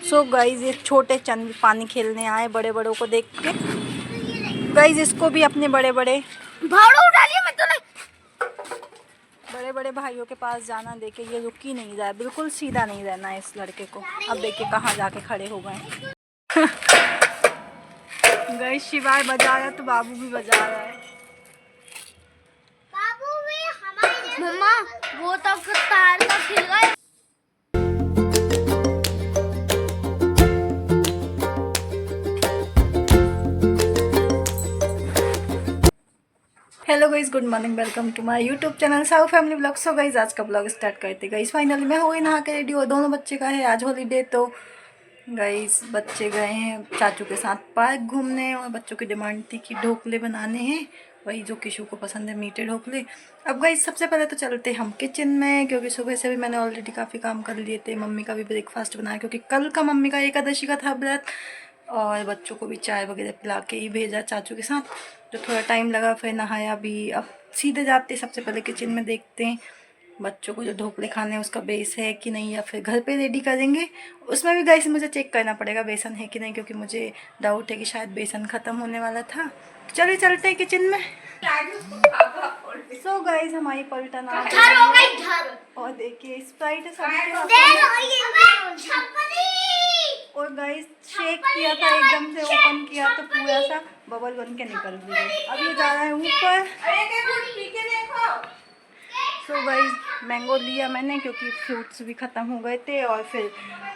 So guys ये छोटे चंद पानी खेलने आए बड़े बड़ों को देख के। गाइज इसको भी अपने बड़े बड़े भाइयों के पास जाना। देखे ये रुक ही नहीं रहा है, बिल्कुल सीधा नहीं रहना है इस लड़के को। अब देखिए कहाँ जाके खड़े हो गए। गाइज शिवाय बजा रहा है तो बाबू भी बजा रहा है। बाबू भी हमारे मम्मा वो तो तार का खिल गया। Hello guys, good morning, welcome to my YouTube channel साउ फैमिली ब्लॉग। सो गाइज आज का ब्लॉग स्टार्ट करते गाइज। फाइनली मैं हो गई नहा के रेडी और दोनों बच्चे का है आज हॉलीडे। तो गाइज बच्चे गए हैं चाचू के साथ पार्क घूमने और बच्चों की डिमांड थी कि ढोकले बनाने हैं, वही जो किशु को पसंद है, मीठे ढोकले। अब गाइज सबसे पहले तो चलते हम किचन में, क्योंकि सुबह से भी मैंने ऑलरेडी काफ़ी काम कर लिए थे। मम्मी का भी ब्रेकफास्ट बनाया क्योंकि कल का मम्मी का एकादशी का था व्रत, और बच्चों को भी चाय वगैरह पिला के ही भेजा चाचू के साथ। तो थोड़ा टाइम लगा, फिर नहाया भी। अब सीधे जाते सबसे पहले किचन में देखते हैं बच्चों को जो ढोकले खाने हैं उसका बेस है कि नहीं, या फिर घर पे रेडी करेंगे। उसमें भी गाइस मुझे चेक करना पड़ेगा बेसन है कि नहीं, क्योंकि मुझे डाउट है कि शायद बेसन ख़त्म होने वाला था। तो चलिए चलते हैं किचन में। सो गाइस हमारी पलटन आ गई और देखिए स्प्राइट और गाइस शेक किया था, एकदम से ओपन किया तो पूरा सा बबल बन के निकल गया। अब ये जा रहा है ऊपर। सो गाइस मैंगो लिया मैंने क्योंकि फ्रूट्स भी ख़त्म हो गए थे, और फिर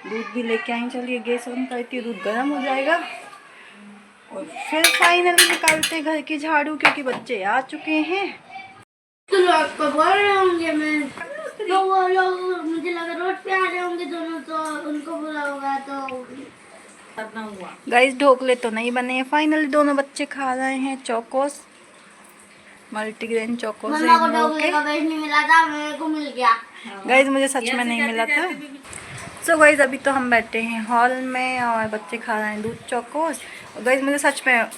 दूध भी लेके आई। चलिए गैस ऑन करती हूँ, दूध गर्म हो जाएगा और फिर फाइनली निकालते घर की झाड़ू, क्योंकि बच्चे आ चुके हैं। तो लोग को बोल रहे होंगे मैं तो वो लोग मुझे लगा रोड पे आ रहे होंगे दोनों, तो उनको बुरा होगा तो करना हुआ। गाइस ढोकले तो नहीं बने हैं फाइनली। दोनों बच्चे खा रहे हैं चोकोस, मल्टीग्रेन चोकोस। मम्मा को ढोकले का बेस नहीं मिला था, मेरे को मिल गया। गाइस मुझे सच में नहीं मिला था। सो गाइस अभी तो हम बैठे हैं हॉल में और बच्चे खा रहे हैं दूध चोकोस। गाइस मुझे सच में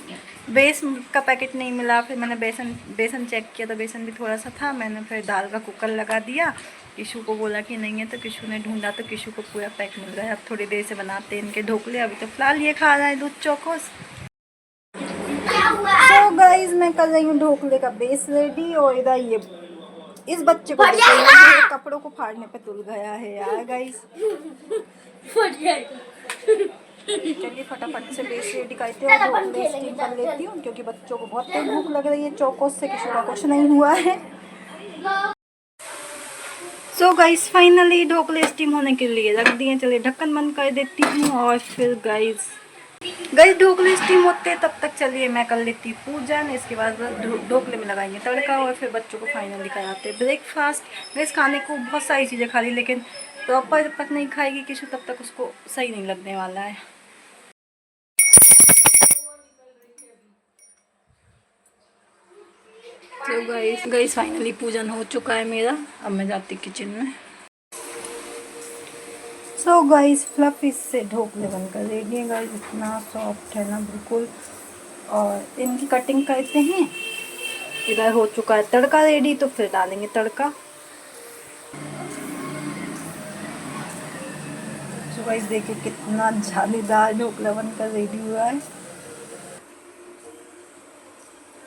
बेस का पैकेट नहीं मिला। फिर मैंने बेसन चेक किया तो बेसन भी थोड़ा सा था। मैंने फिर दाल का कुकर लगा दिया। किशु को बोला कि नहीं है, तो किशु ने ढूंढा तो किशु को पूरा पैक मिल गया। अब थोड़ी देर से बनाते हैं इनके ढोकले। अभी तो फिलहाल ये खा रहा है दूध चोकोस। तो गाइस मैं कर रही हूँ ढोकले का बेस रेडी, और इधर ये इस बच्चे को कपड़ों को फाड़ने पे तुल गया है यार गाइस। चलिए फटाफट से बेस रेडी करते हैं और ढोकले स्टीम कर लेती हूँ, क्योंकि बच्चों को बहुत तेज भूख लग रही है। चौकोस से किसी का कुछ नहीं हुआ है। सो गाइस फाइनली ढोकले स्टीम होने के लिए रख दिए। चलिए ढक्कन बंद कर देती हूँ और फिर गाइस ढोकले स्टीम होते हैं तब तक चलिए मैं कर लेती पूजन। इसके बाद ढोकले में लगाएंगे तड़का और फिर बच्चों को फाइनली कराते ब्रेकफास्ट। वैसे खाने को बहुत सारी चीज़ें खा ली, लेकिन प्रॉपर जब तक नहीं खाएगी किसी तब तक उसको सही नहीं लगने वाला है। तो गाइस फाइनली पूजन हो चुका है मेरा। अब मैं जाती किचन में। सो गाइस फ्लफी से ढोकले बनकर रेडी है गाइस। इतना सॉफ्ट है ना बिल्कुल। और इनकी कटिंग करते हैं। इधर हो चुका है तड़का रेडी, तो फिर डालेंगे तड़का। सो गाइस देखिए कितना जालीदार ढोकला बनकर रेडी हुआ है।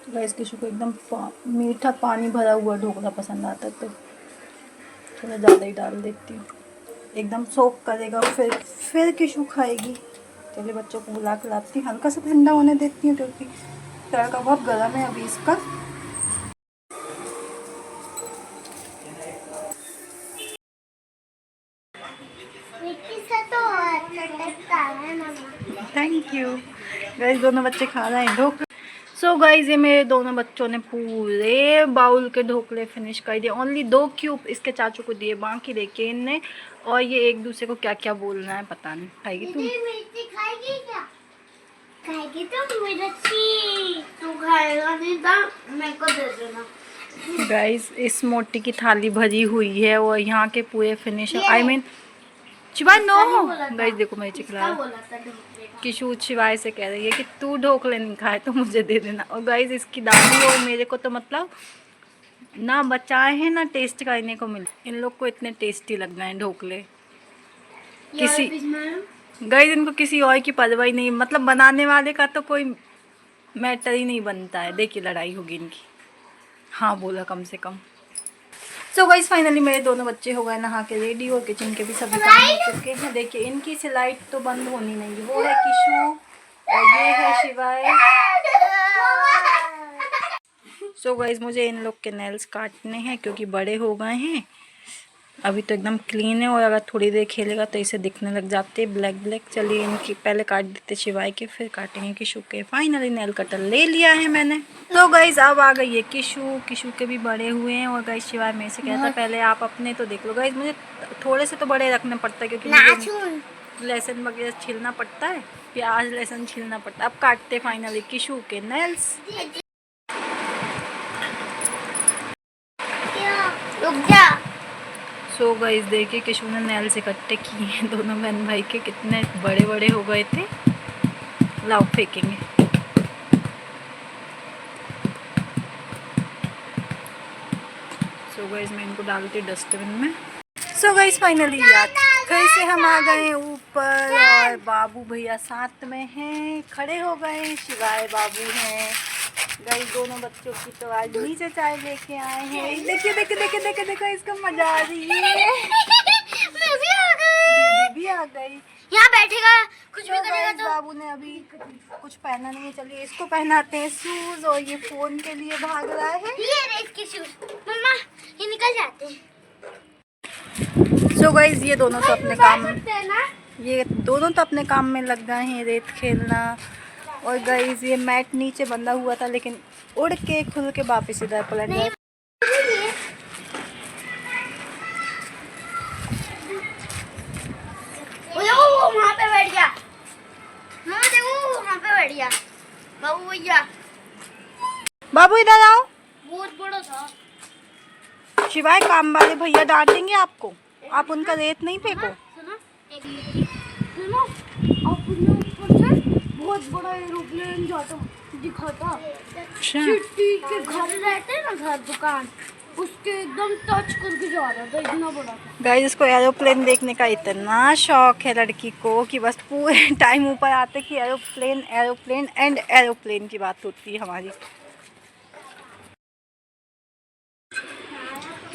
गाइस किसी को एकदम मीठा पानी भरा हुआ ढोकला पसंद आता है, तो थोड़ा ज़्यादा ही डाल देती हूँ। एकदम सोक करेगा फिर किशु खाएगी। चलिए बच्चों को बुला के लाती हूँ, हल्का सा ठंडा होने देती हूँ क्योंकि तड़का बहुत गर्म है अभी इसका। Thank you guys. दोनों बच्चे खा रहे हैं ढोकले। सो गाइस ये मेरे दोनों बच्चों ने पूरे बाउल के ढोकले फिनिश कर दिए। ओनली 2 क्यूब इसके चाचू को दिए, बाकी देखिए इनने। और ये एक दूसरे को क्या क्या बोल रहा है पता नहीं। खाएगी तू? खाएगी क्या? खाएगी तो मिर्ची तू खाएगा नहीं तो मेरे को दे देना। गाइस इस मोटी की थाली भरी हुई है और यहाँ के पूरे फिनिश। आई मीन शिवाय नो। गाइस देखो मैं चिकला किशु शिवाय से कह रही है कि तू ढोकले नहीं खाए तो मुझे दे देना। और गाइस इसकी दादी और मेरे को तो मतलब ना बचाए हैं ना टेस्ट करने को मिले। इन लोग को इतने टेस्टी लग गए हैं ढोकले। किसी गाइस इनको किसी और की परवाह ही नहीं, मतलब बनाने वाले का तो कोई मैटर ही नहीं बनता है। देखिए लड़ाई होगी इनकी। हाँ बोला कम से कम। सो गाइस फाइनली मेरे दोनों बच्चे हो गए नहा के रेडी और किचन के भी सभी काम हो चुके हैं। देखिए इनकी से लाइट तो बंद होनी नहीं है। वो है किशु और ये है शिवाय। सो गाइस मुझे इन लोग के नेल्स काटने हैं क्योंकि बड़े हो गए हैं। अभी तो एकदम क्लीन है और अगर थोड़ी देर खेलेगा तो इसे दिखने लग जाते हैं ब्लैक ब्लैक। चलिए इनकी पहले काट देते शिवाय के, फिर काटेंगे किशु के। फाइनली नेल कटर ले लिया है मैंने। तो गाइस अब आ गई है किशु के भी बड़े हुए हैं। और गाइस शिवाय मेरे से कहता है पहले आप अपने तो देख लो। गाइस मुझे थोड़े से तो बड़े रखने पड़ता है क्योंकि मुझे लहसुन वगैरह छीलना पड़ता है, प्याज लहसुन छीलना पड़ता है। अब काटते फाइनली किशु के नेल्स। सो गाइस देखिए किशु ने नेल्स इकट्ठे किए हैं दोनों बहन भाई के। कितने बड़े बड़े हो गए थे। लाओ फेंकेंगे। सो गाइस मैं इनको डालती डस्टबिन में। सो गाइस फाइनली यार फिर से हम आ गए ऊपर और बाबू भैया साथ में हैं, खड़े हो गए। शिवाय बाबू हैं। गाइस दोनों बच्चों की तो आज नीचे चाय लेके आए हैं। देखिए देखिए देखिए देखिए देखो इसका मजा आ रही है। मैं भी आ गई। दीदी भी आ गई। यहाँ बैठेगा कुछ भी करेगा तो बाबू ने अभी कुछ पहना नहीं है। चलिए इसको पहनाते हैं शूज और ये फोन के लिए भाग रहा है। ये रेस के शूज मम्मा ये निकल जाते हैं। सो गाइस ये दोनों तो अपने काम ना। ये दोनों तो अपने काम में लग गए हैं, रेत खेलना। और गाइस ये मैट नीचे बंधा हुआ था लेकिन उड़ के खुल के वापस इधर पलट गया। वहाँ पे बैठ गया। हाँ देखो वहाँ पे बैठ गया बाबू भैया। बाबू इधर आओ। बहुत बड़ा था। शिवाय काम वाले भैया डांटेंगे आपको, आप उनका रेत नहीं फेंको। सुनो अपने ऊपर से बहुत बड़ा एरोप्लेन जाता दिखा था। चिट्टी के घर रहते हैं ना, घर दुकान उसके एकदम टच करके जा रहा था, इतना बड़ा था। गाइस इसको एरोप्लेन देखने का इतना शौक है लड़की को कि बस पूरे टाइम ऊपर आते कि एरोप्लेन एरोप्लेन एंड एरोप्लेन की बात होती है हमारी।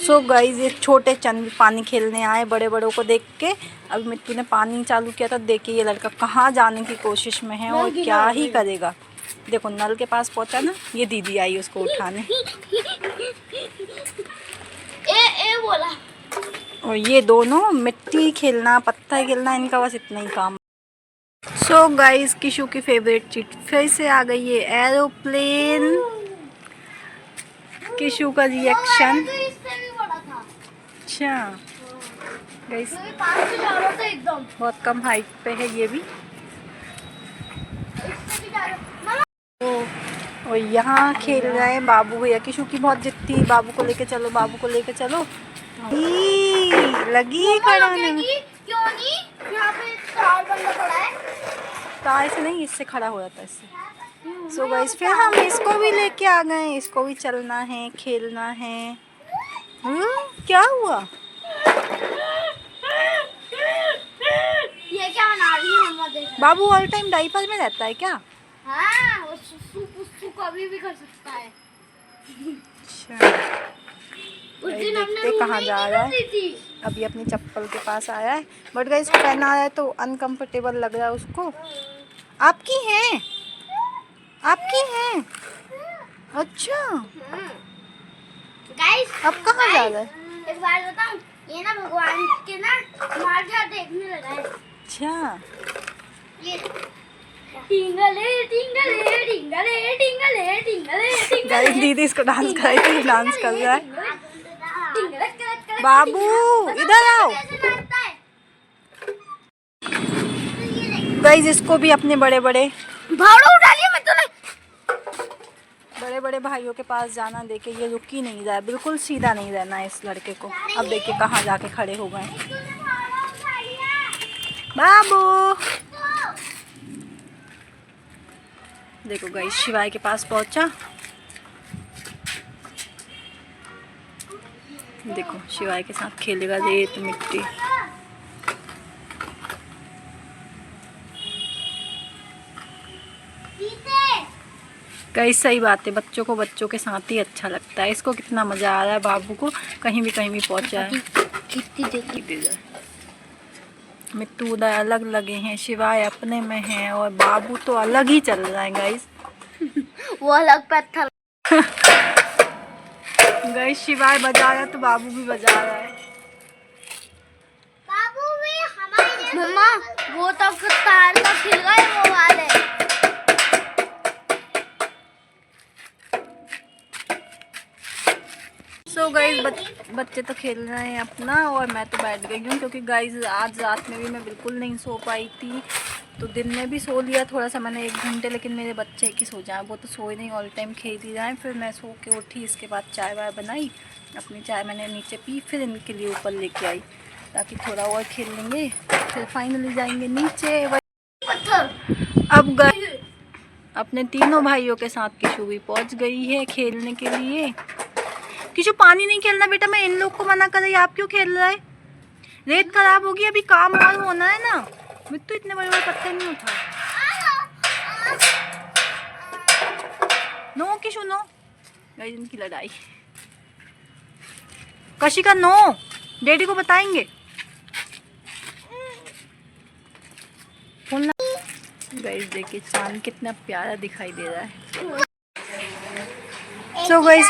सो गाइस ये छोटे चंद भी पानी खेलने आए बड़े बड़ों को देख के। अभी मिट्टू ने पानी चालू किया था। देखिए ये लड़का कहाँ जाने की कोशिश में है और क्या ही करेगा। देखो नल के पास पहुंचा ना, ये दीदी आई उसको उठाने। ए बोला। और ये दोनों मिट्टी खेलना पत्थर खेलना इनका बस इतना ही काम। सो गाइस किशु की फेवरेट चीज फिर से आ गई है एरोप्लेन। किशु का रिएक्शन। अच्छा गाइस बहुत कम हाइट पे है ये भी। और यहाँ खेल रहे हैं बाबू भैया। किशु की बहुत जिद थी, बाबू को लेके चलो बाबू को लेके चलो। लगी खड़ा नहीं। क्यों नहीं? यहाँ पे तार बंधा पड़ा है। तार से नहीं, इससे खड़ा हो जाता है इससे। सो गाइस फिर हम इसको भी लेके आ गए। इसको भी चलना है खेलना है। क्या हुआ? ये क्या बना रही है मम्मा? देख बाबू ऑल टाइम डायपर में रहता है क्या? हाँ वो सुसु पुसु कभी भी कर सकता है। अच्छा उस दिन हमने देखते कहाँ जा रहा है। अभी अपनी चप्पल के पास आया है बट गाइस पहना आया है तो अनकंफर्टेबल लग रहा है उसको। आपकी है? आपकी है? अच्छा गाइस अब कहाँ जा रहा है? एक बात बताऊं, ये ना भगवान के ना मार्जा देखने लगा है। अच्छा ये टिंगले टिंगले टिंगले टिंगले टिंगले गाइस दीदी इसको डांस कराई, डांस कर रहा है। बाबू इधर आओ। गाइस इसको भी अपने बड़े बड़े भाड़ो उठा लिया मैं तूने। बड़े बड़े भाइयों के पास जाना। देखे ये रुक ही नहीं रहा है, बिल्कुल सीधा नहीं रहना है इस लड़के को। अब देखिए कहाँ जाके खड़े हो गए। बाबू देखो गाइस शिवाय के पास पहुंचा। देखो शिवाय के साथ खेलेगा रेत मिट्टी। कई सही बात है, बच्चों को बच्चों के साथ ही अच्छा लगता है। इसको कितना मज़ा आ रहा है, बाबू को कहीं भी पहुंचा है। कितनी दे दे। मिट्टू उधर अलग लगे हैं, शिवाय अपने में है और बाबू तो अलग ही चल रहा है गाइस। वो अलग पत्थर। गाइस शिवाय बजा रहा है तो बाबू भी बजा रहा है। बाबू भी हमारे मम्मा वो तो तार का खिल गए वो वाले। सो गाइस बच्चे तो खेल रहे हैं अपना और मैं तो बैठ गई हूँ, क्योंकि गाइस आज रात में भी मैं बिल्कुल नहीं सो पाई थी। तो दिन में भी सो लिया थोड़ा सा मैंने 1 घंटे, लेकिन मेरे बच्चे की सो जाए, वो तो सोए नहीं, ऑल टाइम खेल ही जाए। फिर मैं सो के उठी, इसके बाद चाय वाय बनाई, अपनी चाय मैंने नीचे पी, फिर इनके लिए ऊपर लेके आई ताकि थोड़ा और खेल लेंगे, फिर फाइनली जाएंगे नीचे। अब गए अपने तीनों भाइयों के साथ किशु भी पहुँच गई है खेलने के लिए। किशु पानी नहीं खेलना बेटा, मैं इन लोग को मना कर रही, आप क्यों खेल रहा है? रेत खराब होगी, अभी काम और होना है ना। मिट्टू इतने बड़े बड़े पत्थर नहीं उठा। नो किशु नो। गाइस इनकी लड़ाई। कशिका नो, डैडी को बताएंगे। गाइस देखिए चांद कितना प्यारा दिखाई दे रहा है। सो गाइस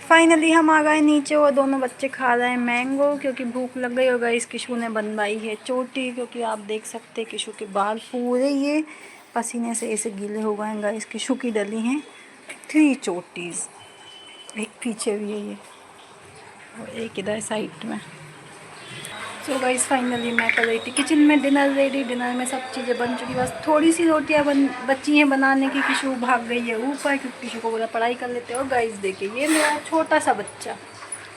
फाइनली हम आ गए नीचे और दोनों बच्चे खा रहे हैं मैंगो, क्योंकि भूख लग गई। और गाइस किशु ने बनवाई है चोटी, क्योंकि आप देख सकते हैं किशु के बाल पूरे ये पसीने से ऐसे गीले हो गए हैं। गाइस किशु की डली हैं 3 चोटीज़, एक पीछे भी है ये और एक इधर साइड में। सो गाइस फाइनली मैं कर रही थी किचन में डिनर रेडी। डिनर में सब चीज़ें बन चुकी, बस थोड़ी सी रोटियां बची हैं बनाने की। किशु भाग गई है ऊपर, क्योंकि किशु को बोला पढ़ाई कर लेते। और गाइस देखिए ये मेरा छोटा सा बच्चा,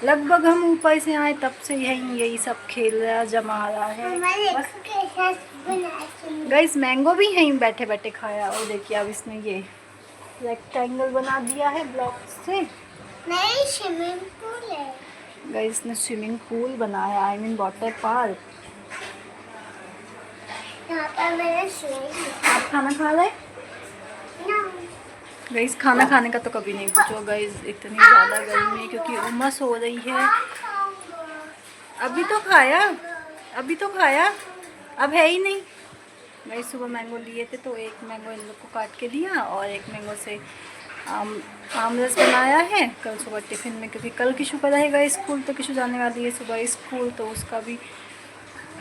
लगभग हम ऊपर से आए तब से यही सब खेल रहा है, जमा रहा है। गाइस मैंगो भी यहीं बैठे बैठे खाया। और देखिए अब इसने ये रेक्टेंगल बना दिया है ब्लॉक से। नहीं स्विमिंग पूल है गाइस इसने स्विमिंग पूल बनाया, आई मीन वाटर पार्क। यहाँ पर मेरे स्विमिंग। आप खाना खा रहे? गाइस खाना खाने का तो कभी नहीं पूछो गाइस, इतनी ज़्यादा गर्मी है क्योंकि उमस हो रही है। अभी तो खाया, अब है ही नहीं। गाइस सुबह मैंगो लिए थे तो एक मैंगो इन लोग को काट के दिया और एक मैंगो से आमरस बनाया है कल सुबह टिफ़िन में, क्योंकि कल किशु का रहेगा स्कूल, तो किशु जाने वाली है सुबह स्कूल, तो उसका भी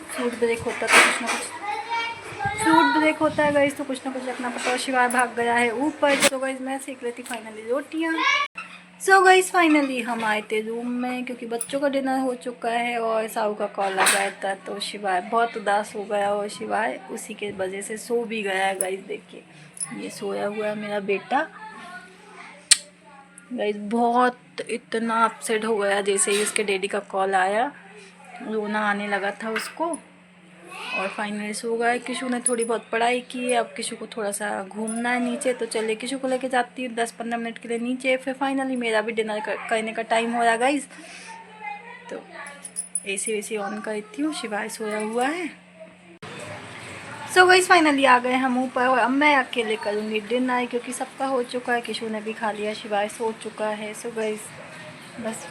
फ्रूट ब्रेक होता है, तो कुछ ना कुछ फ्रूट ब्रेक होता है गाइस, तो कुछ ना कुछ रखना पड़ता है। शिवाय भाग गया है ऊपर। तो गाइस मैं सीख लेती फाइनली रोटियाँ। सो गाइस फाइनली हम आए थे रूम में, क्योंकि बच्चों का डिनर हो चुका है और साहू का कॉल आ गया था, तो शिवाय बहुत उदास हो गया और शिवाय उसी के वजह से सो भी गया है। गाइस देखिए ये सोया हुआ है मेरा बेटा। गाइस बहुत इतना अपसेट हो गया जैसे ही उसके डैडी का कॉल आया, रोना आने लगा था उसको। और फाइनली सो गया। किशु ने थोड़ी बहुत पढ़ाई की, अब किशु को थोड़ा सा घूमना है नीचे, तो चलिए किशु को लेके जाती हूँ 10-15 मिनट के लिए नीचे। फिर फाइनली मेरा भी डिनर करने का टाइम हो रहा गाइस, तो एसी वेसी ऑन करती हूँ। शिवाय सोया हुआ है। सो गाइस फाइनली आ गए हम ऊपर और अब मैं अकेले करूँगी डिनर, क्योंकि सबका हो चुका है। किशु ने भी खा लिया, शिवाय सो चुका है। सो गाइस बस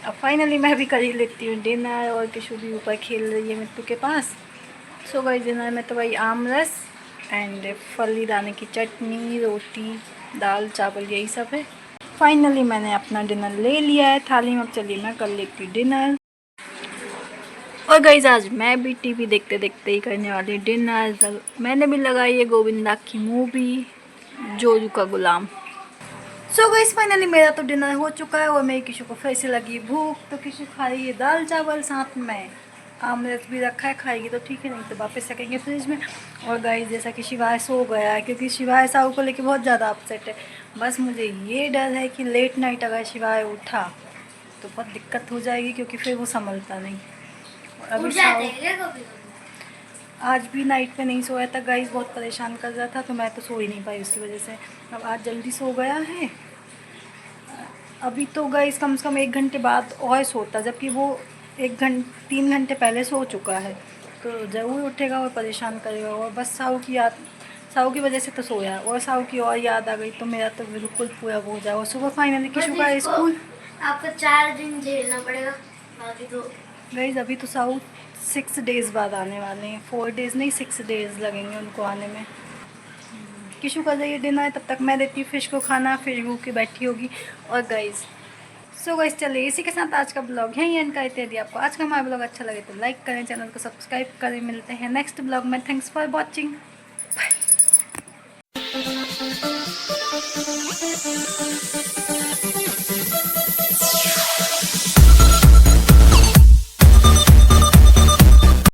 अब फाइनली मैं भी कर ही लेती हूँ डिनर, और किशु भी ऊपर खेल रही है मिट्टू के पास। सो गाइस डिनर में तो वही आमरस एंड फली दाने की चटनी, रोटी, दाल चावल यही सब है। फाइनली मैंने अपना डिनर ले लिया है थाली में। अब चलिए मैं कर लेती हूँ डिनर। और गाइस आज मैं भी टीवी देखते देखते ही करने वाली डिनर। मैंने भी लगाई है गोविंदा की मूवी जोजू का गुलाम। सो गाइस फाइनली मेरा तो डिनर हो चुका है और मेरी किशु को फिर से लगी भूख, तो किशु खा रही है दाल चावल, साथ में आमलेट भी रखा है, खाएगी तो ठीक है, नहीं तो वापस रखेंगे फ्रिज में। और गाइस जैसा कि शिवाय सो गया है, क्योंकि शिवाय साहू को लेके बहुत ज़्यादा अपसेट है। बस मुझे ये डर है कि लेट नाइट अगर शिवाय उठा तो बहुत दिक्कत हो जाएगी, क्योंकि फिर वो संभलता नहीं। अभी आज भी नाइट में नहीं सोया था गाइस, बहुत परेशान कर रहा था, तो मैं तो सो ही नहीं पाई उसकी वजह से। अब आज जल्दी सो गया है। अभी तो गाइस कम से कम 1 घंटे बाद और सोता, जबकि वो 3 घंटे पहले सो चुका है, तो ज़रूर उठेगा और परेशान करेगा। और बस साहू की साहू की वजह से तो सोया, और साहू की और याद आ गई तो मेरा तो बिल्कुल पूरा वो हो जाए। और सुबह फाइनली किशु का स्कूल। आपको 4 दिन झेलना पड़ेगा, बाकी तो गाइस अभी तो साहू 6 डेज़ बाद आने वाले हैं, 4 डेज़ नहीं 6 डेज़ लगेंगे उनको आने में। किशु का जाइए डिनर है, तब तक मैं देती हूँ फिश को खाना, फिश भूख के बैठी होगी। और गाइस सो गाइस चलिए इसी के साथ आज का ब्लॉग यहीं एंड करते हैं। यदि आपको आज का हमारा ब्लॉग अच्छा लगे तो लाइक करें, चैनल को सब्सक्राइब करें। मिलते हैं नेक्स्ट ब्लॉग में। Thanks for watching.